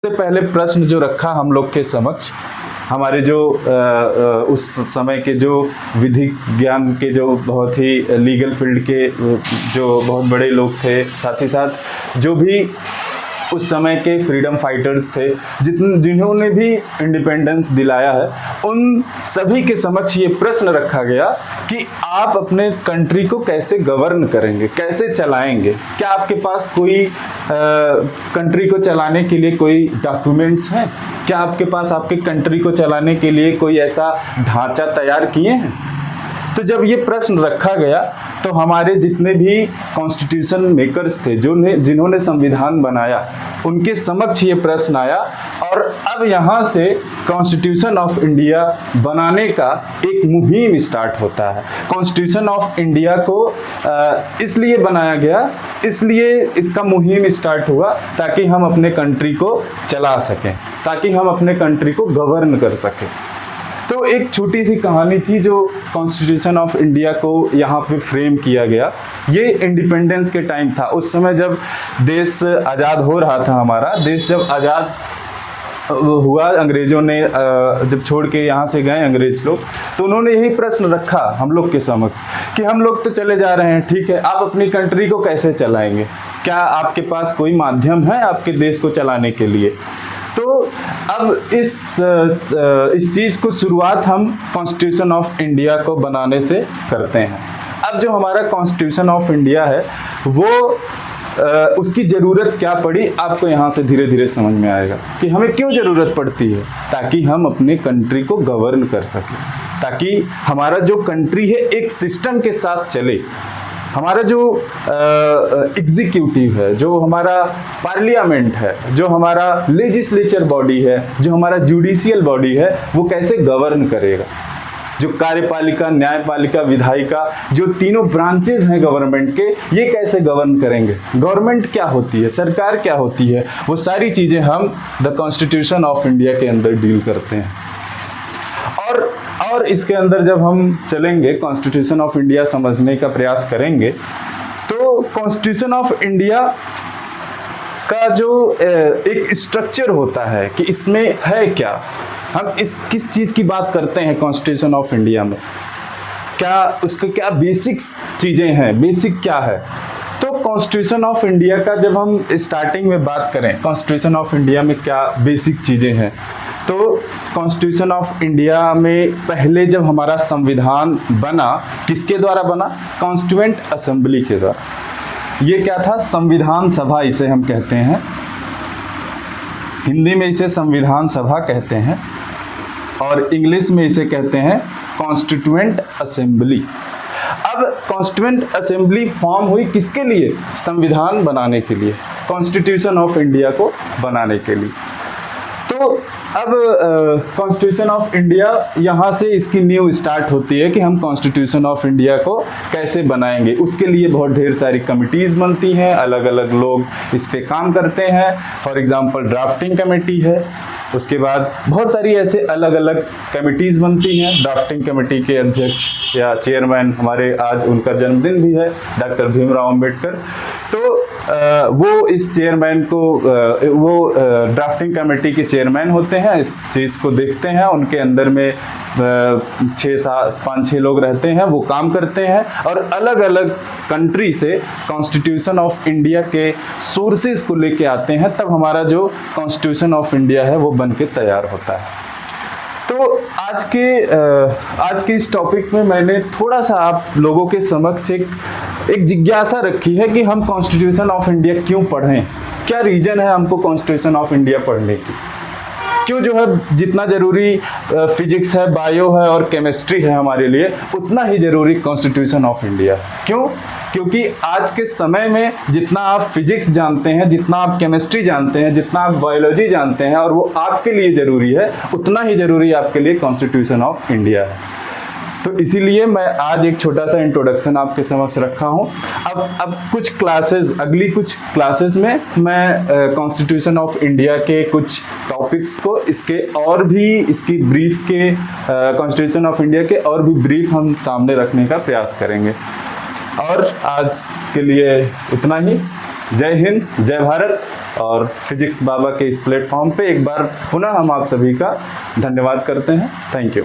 सबसे पहले प्रश्न जो रखा हम लोग के समक्ष, हमारे जो उस समय के जो विधि ज्ञान के जो बहुत ही लीगल फील्ड के जो बहुत बड़े लोग थे, साथ ही साथ जो भी उस समय के फ्रीडम फाइटर्स थे, जिन्होंने भी इंडिपेंडेंस दिलाया है, उन सभी के समक्ष ये प्रश्न रखा गया कि आप अपने कंट्री को कैसे गवर्न करेंगे, कैसे चलाएंगे। क्या आपके पास कोई कंट्री को चलाने के लिए कोई डॉक्यूमेंट्स हैं? क्या आपके पास आपके कंट्री को चलाने के लिए कोई ऐसा ढांचा तैयार किए हैं? तो जब ये प्रश्न रखा गया तो हमारे जितने भी कॉन्स्टिट्यूशन मेकर्स थे, जिन्होंने संविधान बनाया, उनके समक्ष ये प्रश्न आया और अब यहाँ से कॉन्स्टिट्यूशन ऑफ इंडिया बनाने का एक मुहिम स्टार्ट होता है। कॉन्स्टिट्यूशन ऑफ इंडिया को इसलिए बनाया गया, इसलिए इसका मुहिम स्टार्ट हुआ ताकि हम अपने कंट्री को चला सकें, ताकि हम अपने कंट्री को गवर्न कर सकें। तो एक छोटी सी कहानी थी जो कॉन्स्टिट्यूशन ऑफ इंडिया को यहाँ पे फ्रेम किया गया। ये इंडिपेंडेंस के टाइम था, उस समय जब देश आज़ाद हो रहा था। हमारा देश जब आज़ाद हुआ, अंग्रेज़ों ने जब छोड़ के यहाँ से गए अंग्रेज़ लोग, तो उन्होंने यही प्रश्न रखा हम लोग के समक्ष कि हम लोग तो चले जा रहे हैं, ठीक है, आप अपनी कंट्री को कैसे चलाएंगे? क्या आपके पास कोई माध्यम है आपके देश को चलाने के लिए? तो अब इस चीज़ को शुरुआत हम कॉन्स्टिट्यूशन ऑफ इंडिया को बनाने से करते हैं। अब जो हमारा कॉन्स्टिट्यूशन ऑफ इंडिया है वो उसकी ज़रूरत क्या पड़ी, आपको यहाँ से धीरे धीरे समझ में आएगा कि हमें क्यों ज़रूरत पड़ती है। ताकि हम अपने कंट्री को गवर्न कर सकें, ताकि हमारा जो कंट्री है एक सिस्टम के साथ चले। हमारा जो एग्जीक्यूटिव है, जो हमारा पार्लियामेंट है, जो हमारा लेजिस्लेचर बॉडी है, जो हमारा जुडिशियल बॉडी है, वो कैसे गवर्न करेगा। जो कार्यपालिका, न्यायपालिका, विधायिका, जो तीनों ब्रांचेज हैं गवर्नमेंट के, ये कैसे गवर्न करेंगे। गवर्नमेंट क्या होती है, सरकार क्या होती है, वो सारी चीज़ें हम द कॉन्स्टिट्यूशन ऑफ इंडिया के अंदर डील करते हैं। और इसके अंदर जब हम चलेंगे, कॉन्स्टिट्यूशन ऑफ इंडिया समझने का प्रयास करेंगे, तो कॉन्स्टिट्यूशन ऑफ इंडिया का जो एक स्ट्रक्चर होता है कि इसमें है क्या, हम किस चीज़ की बात करते हैं कॉन्स्टिट्यूशन ऑफ इंडिया में, क्या उसके क्या बेसिक चीज़ें हैं, बेसिक क्या है। तो कॉन्स्टिट्यूशन ऑफ इंडिया का जब हम स्टार्टिंग में बात करें, कॉन्स्टिट्यूशन ऑफ इंडिया में क्या बेसिक चीज़ें हैं, तो कॉन्स्टिट्यूशन ऑफ इंडिया में पहले जब हमारा संविधान बना, किसके द्वारा बना? कॉन्स्टिट्यूएंट असेंबली के द्वारा। ये क्या था? संविधान सभा इसे हम कहते हैं, हिंदी में इसे संविधान सभा कहते हैं और इंग्लिश में इसे कहते हैं कॉन्स्टिट्यूएंट असेंबली। अब कॉन्स्टिट्यूएंट असेंबली फॉर्म हुई किसके लिए? संविधान बनाने के लिए, कॉन्स्टिट्यूशन ऑफ इंडिया को बनाने के लिए। तो अब कॉन्स्टिट्यूशन ऑफ इंडिया, यहाँ से इसकी न्यू स्टार्ट होती है कि हम कॉन्स्टिट्यूशन ऑफ इंडिया को कैसे बनाएंगे। उसके लिए बहुत ढेर सारी कमिटीज़ बनती हैं, अलग अलग लोग इस पे काम करते हैं। फॉर एग्जांपल ड्राफ्टिंग कमेटी है, उसके बाद बहुत सारी ऐसे अलग अलग कमिटीज़ बनती हैं। ड्राफ्टिंग कमेटी के अध्यक्ष या चेयरमैन, हमारे आज उनका जन्मदिन भी है, डॉक्टर भीमराव अम्बेडकर। तो वो इस चेयरमैन को, वो ड्राफ्टिंग कमेटी के चेयरमैन होते हैं, इस चीज़ को देखते हैं। उनके अंदर में 5-6 लोग रहते हैं, वो काम करते हैं और अलग अलग कंट्री से कॉन्स्टिट्यूशन ऑफ इंडिया के सोर्सेज को लेके आते हैं। तब हमारा जो कॉन्स्टिट्यूशन ऑफ इंडिया है वो बन के तैयार होता है। तो आज के इस टॉपिक में मैंने थोड़ा सा आप लोगों के समक्ष एक जिज्ञासा रखी है कि हम कॉन्स्टिट्यूशन ऑफ इंडिया क्यों पढ़ें, क्या रीज़न है हमको कॉन्स्टिट्यूशन ऑफ इंडिया पढ़ने की। क्यों जो है जितना ज़रूरी फिजिक्स है, बायो है और केमिस्ट्री है हमारे लिए, उतना ही ज़रूरी कॉन्स्टिट्यूशन ऑफ इंडिया। क्यों? क्योंकि आज के समय में जितना आप फिजिक्स जानते हैं, जितना आप केमिस्ट्री जानते हैं, जितना आप बायोलॉजी जानते हैं और वो आपके लिए ज़रूरी है, उतना ही ज़रूरी आपके लिए कॉन्स्टिट्यूशन ऑफ इंडिया है। तो इसीलिए मैं आज एक छोटा सा इंट्रोडक्शन आपके समक्ष रखा हूँ। अब कुछ क्लासेस, अगली कुछ क्लासेस में मैं कॉन्स्टिट्यूशन ऑफ इंडिया के कुछ टॉपिक्स को इसकी ब्रीफ के कॉन्स्टिट्यूशन ऑफ इंडिया के और भी ब्रीफ हम सामने रखने का प्रयास करेंगे। और आज के लिए इतना ही। जय हिंद, जय भारत। और फिजिक्स बाबा के इस प्लेटफॉर्म पे एक बार पुनः हम आप सभी का धन्यवाद करते हैं। Thank you.